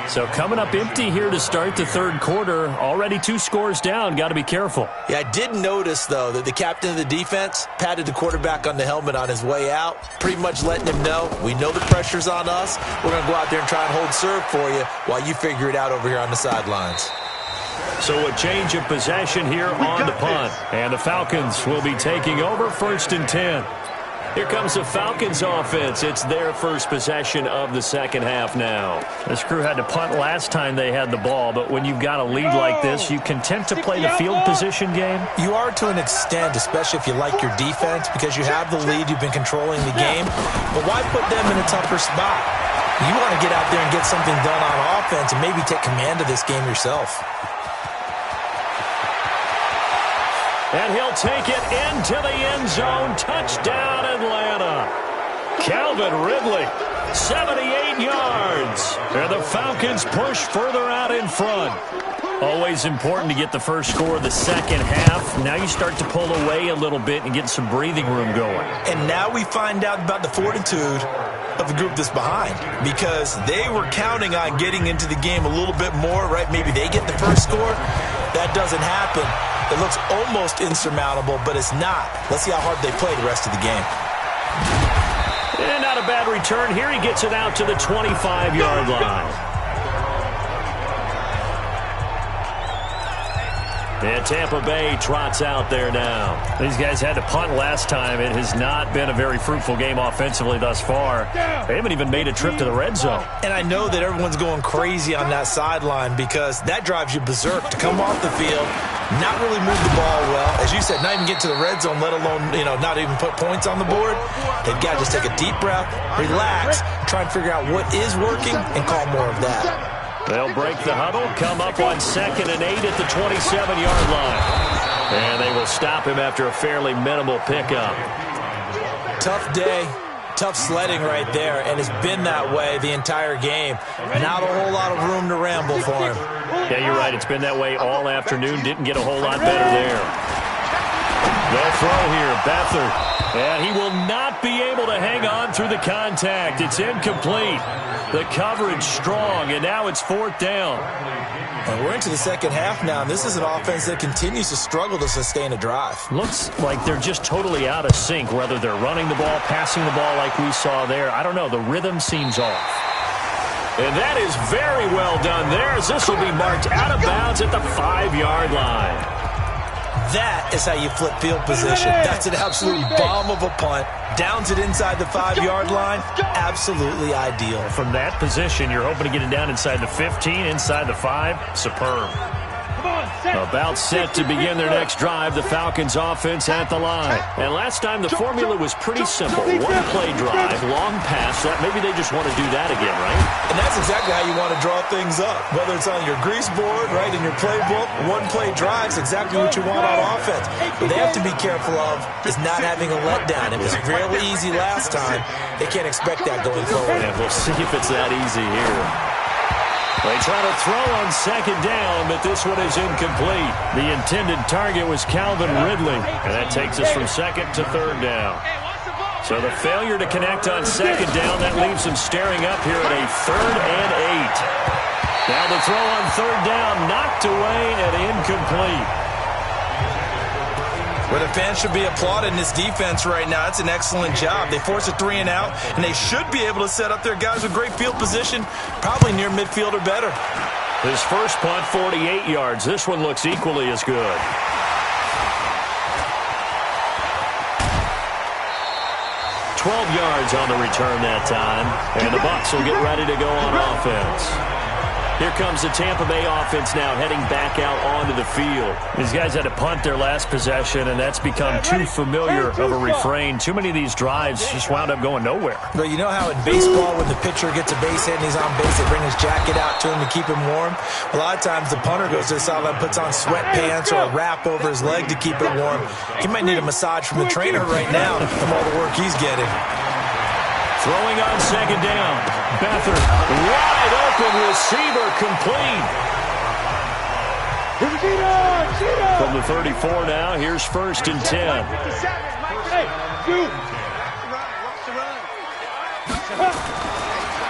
Speaker 1: So coming up empty here to start the 3rd quarter. Already 2 scores down. Got to be careful.
Speaker 5: Yeah, I did notice, though, that the captain of the defense patted the quarterback on the helmet on his way out, pretty much letting him know, we know the pressure's on us. We're going to go out there and try and hold serve for you while you figure it out over here on the sidelines.
Speaker 1: So a change of possession here on the punt. And the Falcons will be taking over 1st and 10. Here comes the Falcons offense. It's their first possession of the second half now. This crew had to punt last time they had the ball, but when you've got a lead like this, you content to play the field position game?
Speaker 5: You are to an extent, especially if you like your defense, because you have the lead, you've been controlling the game. But why put them in a tougher spot? You want to get out there and get something done on offense and maybe take command of this game yourself.
Speaker 1: And he'll take it into the end zone. Touchdown, Atlanta. Calvin Ridley, 78 yards. And the Falcons push further out in front. Always important to get the first score of the second half. Now you start to pull away a little bit and get some breathing room going.
Speaker 5: And now we find out about the fortitude of the group that's behind, because they were counting on getting into the game a little bit more, right? Maybe they get the first score. That doesn't happen. It looks almost insurmountable, but it's not. Let's see how hard they play the rest of the game.
Speaker 1: And not a bad return. Here he gets it out to the 25-yard line. And Tampa Bay trots out there now. These guys had to punt last time. It has not been a very fruitful game offensively thus far. They haven't even made a trip to the red zone.
Speaker 5: And I know that everyone's going crazy on that sideline because that drives you berserk to come off the field, not really move the ball well. As you said, not even get to the red zone, let alone, not even put points on the board. They've got to just take a deep breath, relax, try and figure out what is working and call more of that.
Speaker 1: They'll break the huddle, come up on 2nd and 8 at the 27-yard line. And they will stop him after a fairly minimal pickup.
Speaker 5: Tough day, tough sledding right there, and it's been that way the entire game. Not a whole lot of room to ramble for him.
Speaker 1: Yeah, you're right. It's been that way all afternoon. Didn't get a whole lot better there. They'll throw here, Beathard. And he will not be able to hang on through the contact. It's incomplete. The coverage strong, and now it's 4th down.
Speaker 5: And we're into the second half now, and this is an offense that continues to struggle to sustain a drive.
Speaker 1: Looks like they're just totally out of sync, whether they're running the ball, passing the ball like we saw there. I don't know. The rhythm seems off. And that is very well done there, as this will be marked out of bounds at the 5-yard line.
Speaker 5: That is how you flip field position. That's an absolute bomb of a punt. Downs it inside the 5-yard line. Absolutely ideal.
Speaker 1: From that position, you're hoping to get it down inside the 15, inside the 5. Superb. About set to begin their next drive, the Falcons offense at the line. And last time the formula was pretty simple. One play drive, long pass. Maybe they just want to do that again, right?
Speaker 5: And that's exactly how you want to draw things up. Whether it's on your grease board, right, in your playbook, one play drive is exactly what you want on offense. What they have to be careful of is not having a letdown. It was real easy last time. They can't expect that going forward.
Speaker 1: And we'll see if it's that easy here. They try to throw on 2nd down, but this one is incomplete. The intended target was Calvin Ridley, and that takes us from 2nd to 3rd down. So the failure to connect on 2nd down, that leaves them staring up here at a 3rd and 8. Now the throw on 3rd down, knocked away and incomplete.
Speaker 5: Well, the fans should be applauding this defense right now. It's an excellent job. They force a 3 and out, and they should be able to set up their guys with great field position, probably near midfield or better.
Speaker 1: His first punt, 48 yards. This one looks equally as good. $12 yards on the return that time, and the Bucs will get ready to go on offense. Here comes the Tampa Bay offense now heading back out onto the field. These guys had to punt their last possession, and that's become too familiar of a refrain. Too many of these drives just wound up going nowhere.
Speaker 5: But you know how in baseball when the pitcher gets a base hit and he's on base, they bring his jacket out to him to keep him warm? A lot of times the punter goes to the sideline, puts on sweatpants or a wrap over his leg to keep it warm. He might need a massage from the trainer right now from all the work he's getting.
Speaker 1: Throwing on second down. Beathard, wide open receiver, complete. From the 34 now, here's 1st and 10.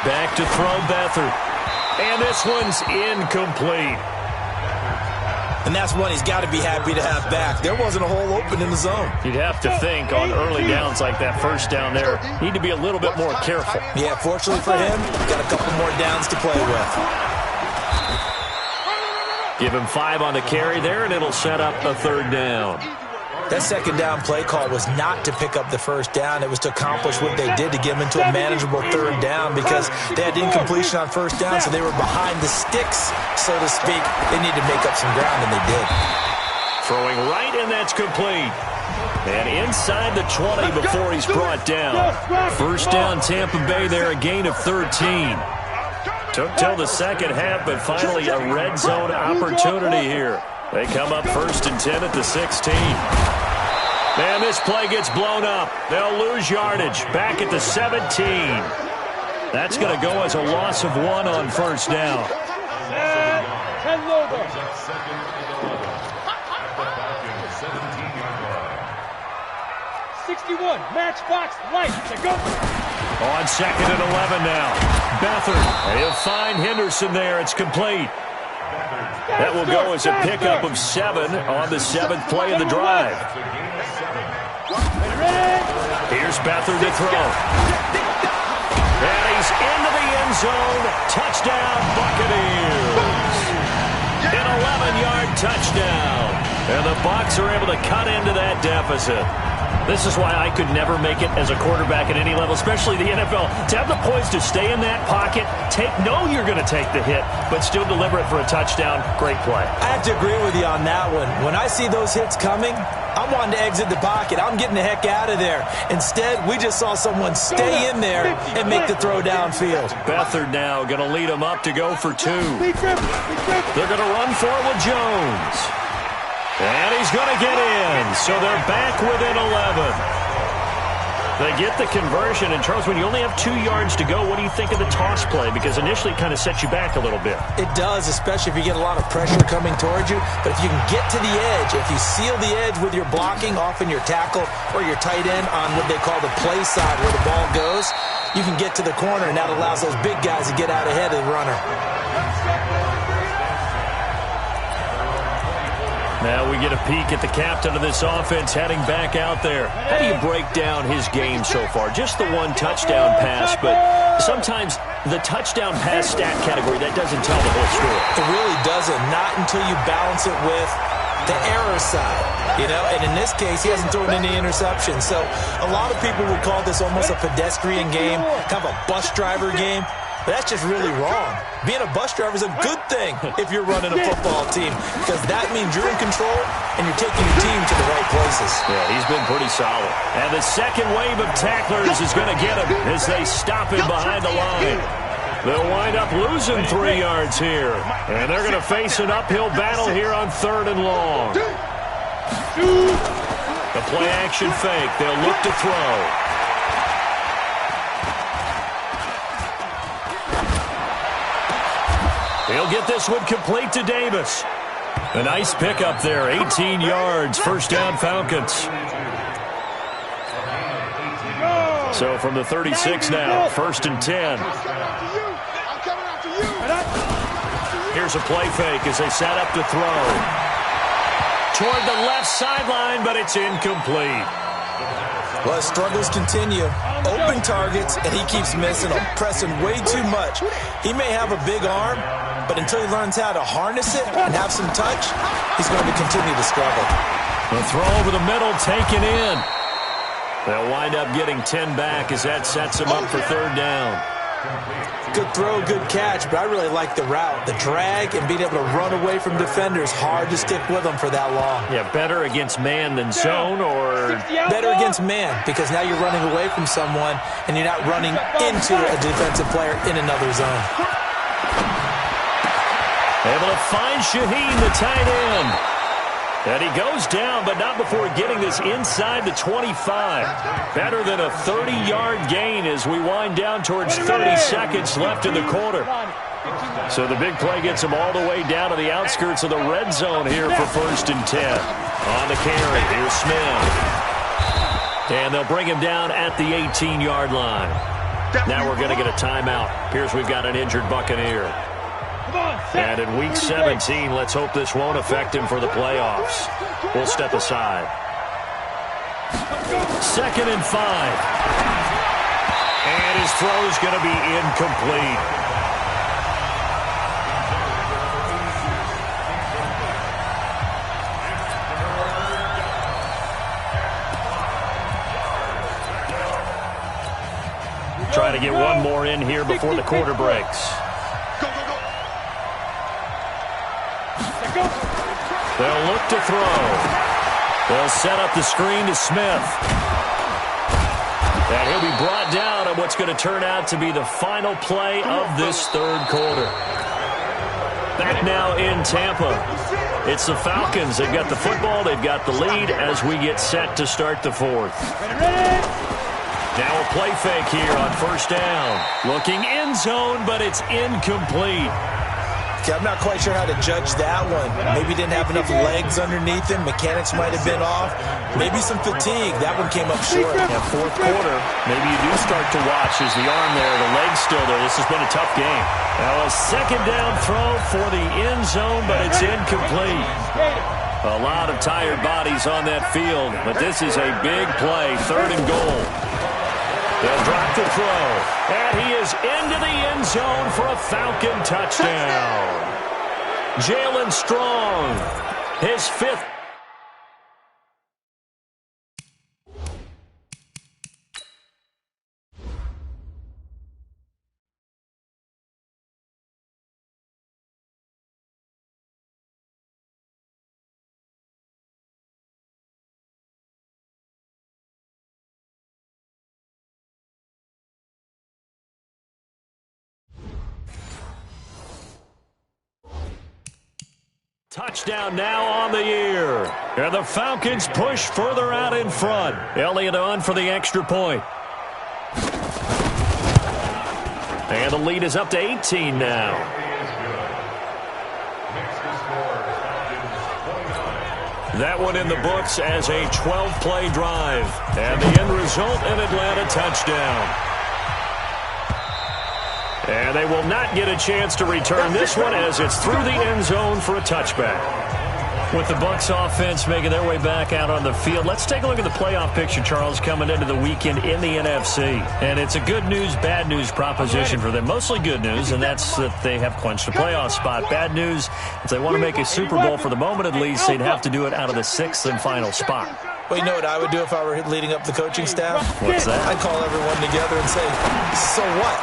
Speaker 1: Back to throw Beathard. And this one's incomplete.
Speaker 5: And that's one he's got to be happy to have back. There wasn't a hole open in the zone.
Speaker 1: You'd have to think on early downs like that first down there, need to be a little bit more careful.
Speaker 5: Yeah, fortunately for him, got a couple more downs to play with.
Speaker 1: Give him 5 on the carry there, and it'll set up a 3rd down.
Speaker 5: That second down play call was not to pick up the first down. It was to accomplish what they did to get them into a manageable 3rd down because they had incompletion on first down, so they were behind the sticks, so to speak. They needed to make up some ground, and they did.
Speaker 1: Throwing right, and that's complete. And inside the 20 before he's brought down. 1st down, Tampa Bay there, a gain of 13. Took till the second half, but finally a red zone opportunity here. They come up 1st and 10 at the 16. And this play gets blown up. They'll lose yardage. Back at the 17. That's going to go as a loss of 1 on 1st down.
Speaker 3: 61, matchbox, light, to go.
Speaker 1: On 2nd and 11 now. Beathard, he'll find Henderson there. It's complete. That will go as a pickup of 7 on the 7th play of the drive. Here's Beathard to throw. And he's into the end zone. Touchdown, Buccaneers. An 11-yard touchdown. And the Bucs are able to cut into that deficit. This is why I could never make it as a quarterback at any level, especially the NFL. To have the poise to stay in that pocket, know you're going to take the hit, but still deliver it for a touchdown. Great play.
Speaker 5: I have to agree with you on that one. When I see those hits coming, I'm wanting to exit the pocket. I'm getting the heck out of there. Instead, we just saw someone stay in there and make the throw downfield.
Speaker 1: Beathard now going to lead them up to go for 2. They're going to run for it with Jones. And he's going to get in, so they're back within 11. They get the conversion, and Charles, when you only have 2 yards to go, what do you think of the toss play? Because initially it kind of sets you back a little bit.
Speaker 5: It does, especially if you get a lot of pressure coming towards you. But if you can get to the edge, if you seal the edge with your blocking, often your tackle or your tight end on what they call the play side where the ball goes, you can get to the corner, and that allows those big guys to get out ahead of the runner.
Speaker 1: Now we get a peek at the captain of this offense heading back out there. How do you break down his game so far? Just the 1 touchdown pass, but sometimes the touchdown pass stat category, that doesn't tell the whole story.
Speaker 5: It really doesn't. Not until you balance it with the error side, you know, and in this case, he hasn't thrown any interceptions. So a lot of people would call this almost a pedestrian game, kind of a bus driver game. But that's just really wrong. Being a bus driver is a good thing if you're running a football team because that means you're in control and you're taking your team to the right places.
Speaker 1: Yeah, he's been pretty solid. And the second wave of tacklers is going to get him as they stop him behind the line. They'll wind up losing 3 yards here. And they're going to face an uphill battle here on 3rd and long. The play action fake. They'll look to throw. He'll get this one complete to Davis. A nice pickup there, 18 yards, 1st down Falcons. So from the 36 now, 1st and 10. Here's a play fake as they set up to throw. Toward the left sideline, but it's incomplete.
Speaker 5: Well, his struggles continue. Open targets, and he keeps missing them, pressing way too much. He may have a big arm, but until he learns how to harness it and have some touch, he's going to continue to struggle.
Speaker 1: The throw over the middle taken in. They'll wind up getting 10 back as that sets him up for 3rd down.
Speaker 5: Good throw, good catch, but I really like the route. The drag and being able to run away from defenders, hard to stick with them for that long.
Speaker 1: Yeah, better against man than zone, or
Speaker 5: better against man, because now you're running away from someone and you're not running into a defensive player in another zone.
Speaker 1: Able to find Shaheen, the tight end. And he goes down, but not before getting this inside the 25. Better than a 30-yard gain as we wind down towards 30 seconds left in the quarter. So the big play gets him all the way down to the outskirts of the red zone here for 1st and 10. On the carry, here's Smith. And they'll bring him down at the 18-yard line. Now we're going to get a timeout. Appears we've got an injured Buccaneer. And in week 17, let's hope this won't affect him for the playoffs. We'll step aside. 2nd and 5. And his throw is going to be incomplete. Try to get one more in here before the quarter breaks. They'll look to throw. They'll set up the screen to Smith. And he'll be brought down on what's going to turn out to be the final play of this 3rd quarter. Back now in Tampa. It's the Falcons. They've got the football. They've got the lead as we get set to start the 4th. Now a play fake here on 1st down. Looking end zone, but it's incomplete.
Speaker 5: I'm not quite sure how to judge that one. Maybe didn't have enough legs underneath him. Mechanics might have been off. Maybe some fatigue. That one came up short.
Speaker 1: Yeah, 4th quarter. Maybe you do start to watch as the arm there, the leg's still there. This has been a tough game. Now a 2nd down throw for the end zone, but it's incomplete. A lot of tired bodies on that field, but this is a big play. 3rd and goal. They'll drop the throw, and he is into the end zone for a Falcon touchdown. Jalen Strong, his 5th. Touchdown now on the year. And the Falcons push further out in front. Elliott on for the extra point. And the lead is up to 18 now. That one in the books as a 12-play drive. And the end result, an Atlanta touchdown. And they will not get a chance to return this one as it's through the end zone for a touchback. With the Bucs offense making their way back out on the field, let's take a look at the playoff picture, Charles, coming into the weekend in the NFC. And it's a good news, bad news proposition for them. Mostly good news, and that's that they have clinched a playoff spot. Bad news, if they want to make a Super Bowl for the moment at least, they'd have to do it out of the 6th and final spot.
Speaker 5: Well, you know what I would do if I were leading up the coaching staff?
Speaker 1: What's that?
Speaker 5: I'd call everyone together and say, so what?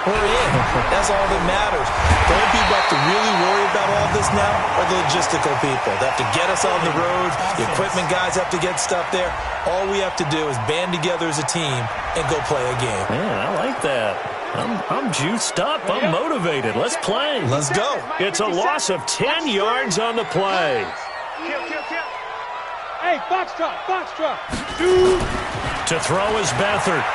Speaker 5: We're in. That's all that matters. The only people who have to really worry about all this now are the logistical people. They have to get us on the road. The equipment guys have to get stuff there. All we have to do is band together as a team and go play a game.
Speaker 1: Man, I like that. I'm juiced up. I'm motivated. Let's play.
Speaker 5: Let's go.
Speaker 1: It's a loss of 10 yards on the play.
Speaker 3: Hey, foxtrot.
Speaker 1: To throw is Beathard.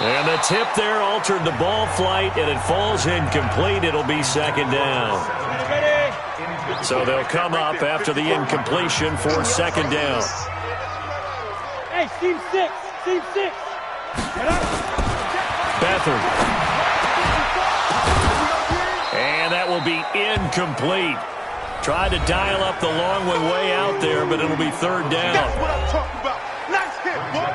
Speaker 1: And the tip there altered the ball flight, and it falls incomplete. It'll be 2nd down. So they'll come up after the incompletion for 2nd down.
Speaker 3: Hey, team 6.
Speaker 1: Beathard. And that will be incomplete. Tried to dial up the long way out there, but it'll be 3rd down.
Speaker 4: That's what I'm talking about. Nice hit, boy.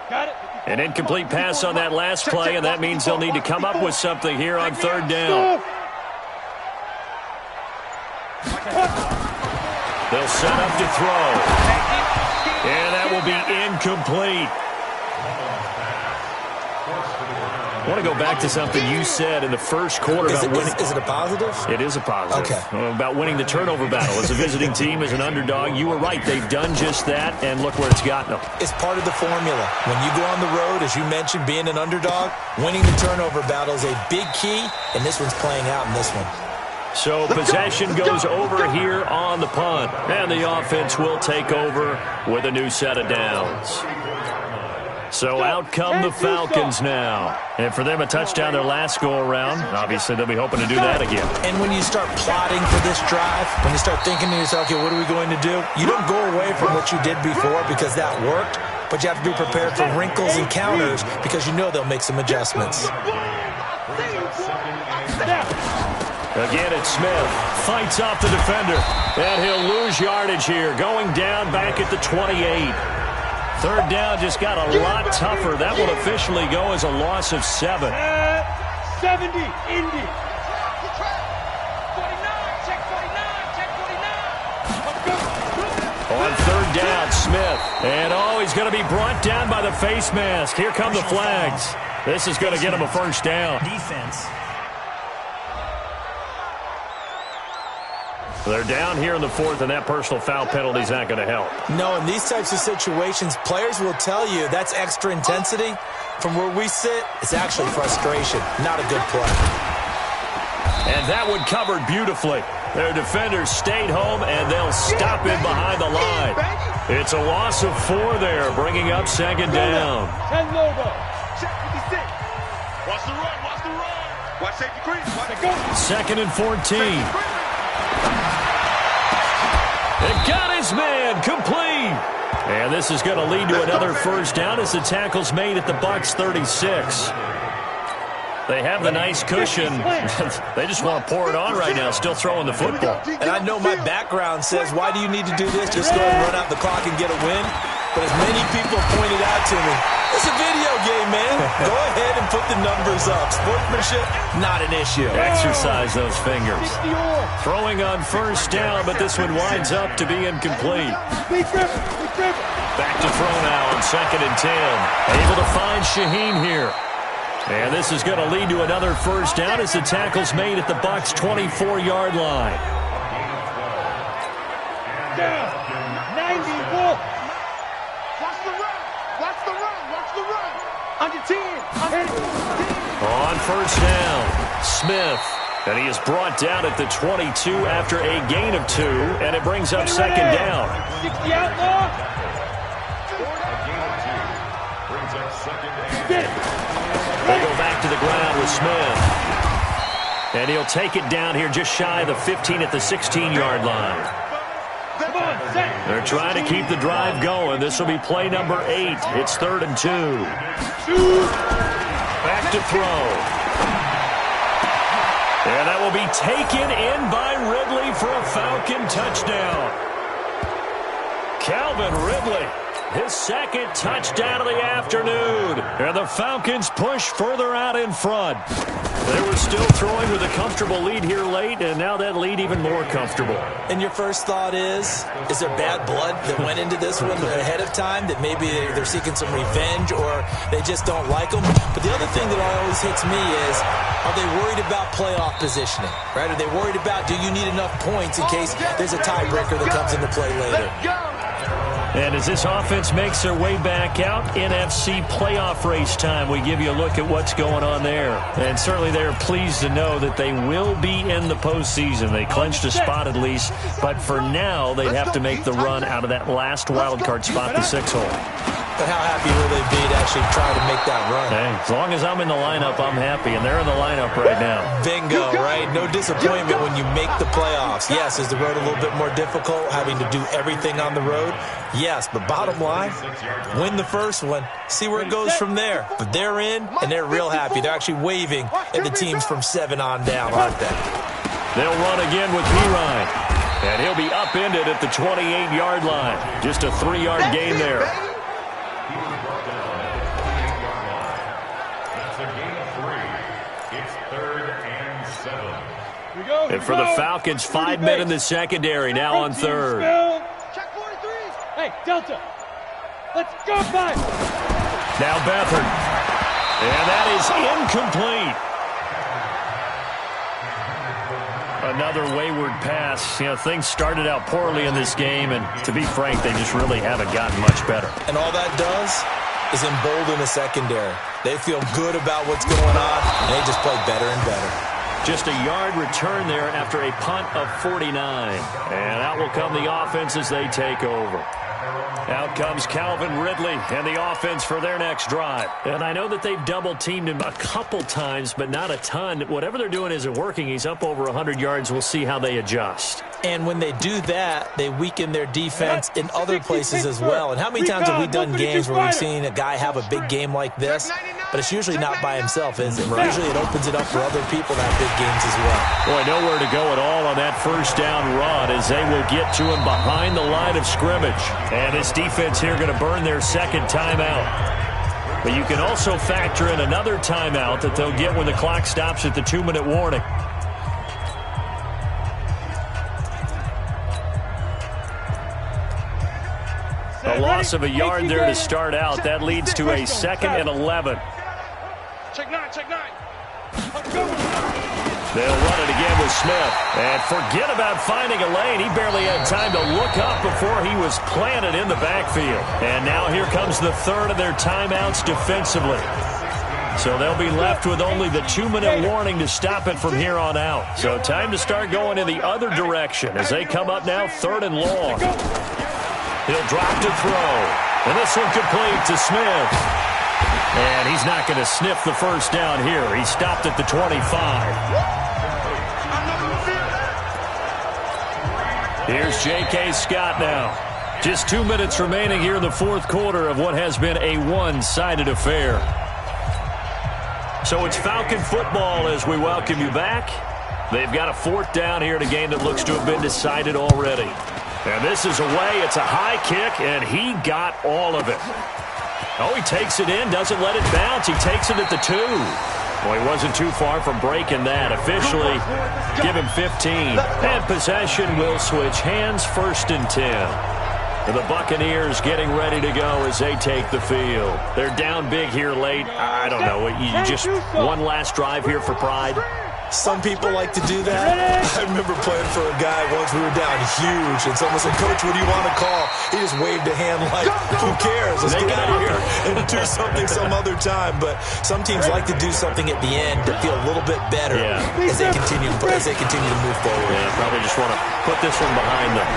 Speaker 3: Got it.
Speaker 1: An incomplete pass on that last play, and that means they'll need to come up with something here on third down. They'll set up to throw. And that will be incomplete. I want to go back to something you said in the first quarter about winning.
Speaker 5: Is it a positive?
Speaker 1: It is a positive.
Speaker 5: Okay.
Speaker 1: About winning the turnover battle. As a visiting team, as an underdog, you were right. They've done just that, and look where it's gotten them.
Speaker 5: It's part of the formula. When you go on the road, as you mentioned, being an underdog, winning the turnover battle is a big key, and this one's playing out in this one.
Speaker 1: So possession goes over here on the punt, and the offense will take over with a new set of downs. So out come the Falcons now. And for them, a touchdown their last go-around. Obviously, they'll be hoping to do that again.
Speaker 5: And when you start plotting for this drive, when you start thinking to yourself, okay, what are we going to do? You don't go away from what you did before because that worked, but you have to be prepared for wrinkles and counters because you know they'll make some adjustments.
Speaker 1: Again, it's Smith. Fights off the defender. And he'll lose yardage here. Going down back at the 28. Third down just got a lot tougher. That will officially go as a loss of 7.
Speaker 3: 70, Indy.
Speaker 1: On third down, Smith. And, he's going to be brought down by the face mask. Here come the flags. This is going to get him a first down.
Speaker 6: Defense.
Speaker 1: They're down here in the fourth, and that personal foul penalty is not going to help.
Speaker 5: No, in these types of situations, players will tell you that's extra intensity. From where we sit, it's actually frustration, not a good play.
Speaker 1: And that one covered beautifully. Their defenders stayed home, and they'll stop it behind the line. It's a loss of 4 there, bringing up second down.
Speaker 3: Ten Lobo.
Speaker 4: Watch the run, watch the run. Watch safety crease, watch it go.
Speaker 1: Second and 14. It got his man complete. And this is going to lead to another first down as the tackle's made at the Bucs 36. They have the nice cushion. They just want to pour it on right now, still throwing the football.
Speaker 5: And I know my background says, why do you need to do this? Just go ahead and run out the clock and get a win. But as many people have pointed out to me, it's a video game, man. Go ahead and put the numbers up. Sportsmanship, not an issue.
Speaker 1: Exercise those fingers. Throwing on first down, but this one winds up to be incomplete. Back to throw now on second and 10. Able to find Shaheen here. And this is going to lead to another first down as the tackle's made at the Bucs 24-yard line.
Speaker 3: 90, Wolf.
Speaker 4: Watch the run, watch the run, watch the run. Under 10.
Speaker 1: On first down, Smith. And he is brought down at the 22 after a gain of 2, and it brings up second down.
Speaker 3: 60 outlaw.
Speaker 2: Brings up second and
Speaker 1: They go back to the ground with Smith. And he'll take it down here just shy of the 15 at the 16-yard line. They're trying to keep the drive going. This will be play number 8. It's 3rd and 2. Back to throw. And that will be taken in by Ridley for a Falcon touchdown. Calvin Ridley, his second touchdown of the afternoon. And the Falcons push further out in front. They were still throwing with a comfortable lead here late, and now that lead even more comfortable.
Speaker 5: And your first thought is there bad blood that went into this one ahead of time, that maybe they're seeking some revenge or they just don't like them? But the other thing that always hits me is, are they worried about playoff positioning, right? Are they worried about, do you need enough points in case there's a tiebreaker that comes into play later?
Speaker 1: And as this offense makes their way back out, NFC playoff race time, we give you a look at what's going on there. And certainly they're pleased to know that they will be in the postseason. They clinched a spot at least, but for now they'd have to make the run out of that last wild card spot, the 6-hole.
Speaker 5: But how happy will they be to actually try to make that run?
Speaker 1: Hey, as long as I'm in the lineup, I'm happy, and they're in the lineup right now.
Speaker 5: Bingo, right? No disappointment when you make the playoffs. Yes, is the road a little bit more difficult, having to do everything on the road? Yes, but bottom line, win the first one, see where it goes from there. But they're in, and they're real happy. They're actually waving at the teams from 7 on down, aren't they?
Speaker 1: They'll run again with Pirine, and he'll be upended at the 28-yard line. Just a 3-yard gain there. And for the Falcons, 5 men in the secondary now on third.
Speaker 4: Check 43.
Speaker 3: Hey, Delta. Let's go, five.
Speaker 1: Now Beathard. And that is incomplete. Another wayward pass. You know, things started out poorly in this game, and to be frank, they just really haven't gotten much better.
Speaker 5: And all that does is embolden the secondary. They feel good about what's going on, and they just play better and better.
Speaker 1: Just a yard return there after a punt of 49. And out will come the offense as they take over. Out comes Calvin Ridley and the offense for their next drive. And I know that they've double-teamed him a couple times, but not a ton. Whatever they're doing isn't working. He's up over 100 yards. We'll see how they adjust.
Speaker 5: And when they do that, they weaken their defense in other places as well. And how many times have we done games where we've seen a guy have a big game like this, but it's usually not by himself, is it? Right. Usually it opens it up for other people to have big games as well.
Speaker 1: Boy, nowhere to go at all on that first down run as they will get to him behind the line of scrimmage. And this defense here going to burn their second timeout. But you can also factor in another timeout that they'll get when the clock stops at the 2-minute warning. A loss of a yard there to start out. That leads to a 2nd and 11.
Speaker 4: Check 9, check 9.
Speaker 1: They'll run it again with Smith. And forget about finding a lane. He barely had time to look up before he was planted in the backfield. And now here comes the third of their timeouts defensively. So they'll be left with only the 2-minute warning to stop it from here on out. So time to start going in the other direction as they come up now 3rd and long. He'll drop to throw. And this one complete to Smith. And he's not going to sniff the first down here. He stopped at the 25. Here's J.K. Scott now. Just 2 minutes remaining here in the fourth quarter of what has been a one-sided affair. So it's Falcon football as we welcome you back. They've got a 4th down here in a game that looks to have been decided already. And this is away. It's a high kick, and he got all of it. Oh, he takes it in, doesn't let it bounce. He takes it at the 2. Well, he wasn't too far from breaking that. Officially, give him 15. And possession will switch hands, 1st and 10. And the Buccaneers getting ready to go as they take the field. They're down big here late. I don't know. You just one last drive here for pride.
Speaker 5: Some people like to do that. I remember playing for a guy once. We were down huge, and someone said, "Coach, what do you want to call?" He just waved a hand like, "Who cares? Let's get out of here and do something some other time." But some teams like to do something at the end to feel a little bit better as they continue to move forward.
Speaker 1: Yeah, probably just want to put this one behind them.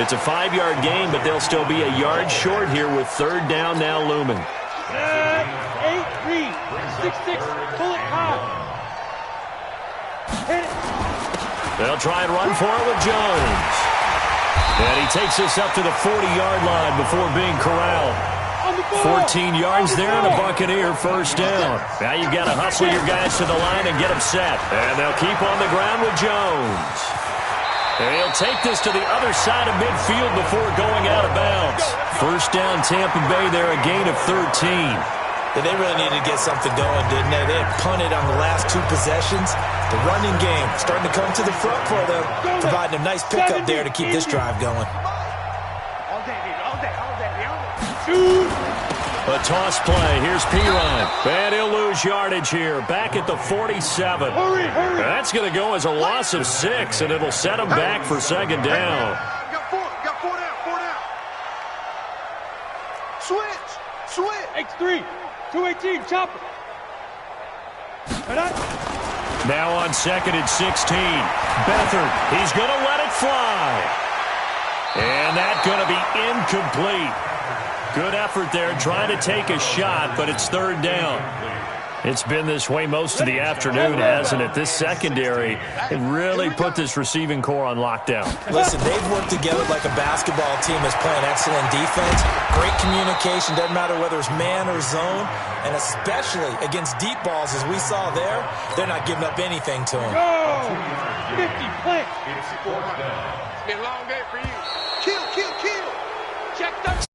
Speaker 1: It's a 5-yard gain, but they'll still be a yard short here with 3rd down now looming.
Speaker 3: 8-3, 6-6, pull it high. Hit it.
Speaker 1: They'll try and run for it with Jones. And he takes us up to the 40-yard line before being corralled. 14 yards there and a Buccaneer 1st down. Now you've got to hustle your guys to the line and get them set. And they'll keep on the ground with Jones. And he'll take this to the other side of midfield before going out of bounds. 1st down Tampa Bay there, a gain of 13.
Speaker 5: Yeah, they really needed to get something going, didn't they? They had punted on the last 2 possessions. The running game starting to come to the front for them, providing a nice pickup there to keep this drive going.
Speaker 4: All day, all day, all day, all day.
Speaker 1: A toss play. Here's Pirine. And he'll lose yardage here. Back at the 47.
Speaker 3: Hurry.
Speaker 1: That's going to go as a loss of 6, and it'll set him back for 2nd down.
Speaker 4: Got 4 down. Switch.
Speaker 3: X3, 218, chopper.
Speaker 1: Now on 2nd and 16. Beathard. He's going to let it fly. And that's going to be incomplete. Good effort there, trying to take a shot, but it's 3rd down. It's been this way most of the afternoon, hasn't it? This secondary really put this receiving core on lockdown.
Speaker 5: Listen, they've worked together like a basketball team that's playing excellent defense. Great communication, doesn't matter whether it's man or zone, and especially against deep balls, as we saw there, they're not giving up anything to them.
Speaker 3: Go! 50 play.
Speaker 4: It's been a long day for you. Kill. Check that.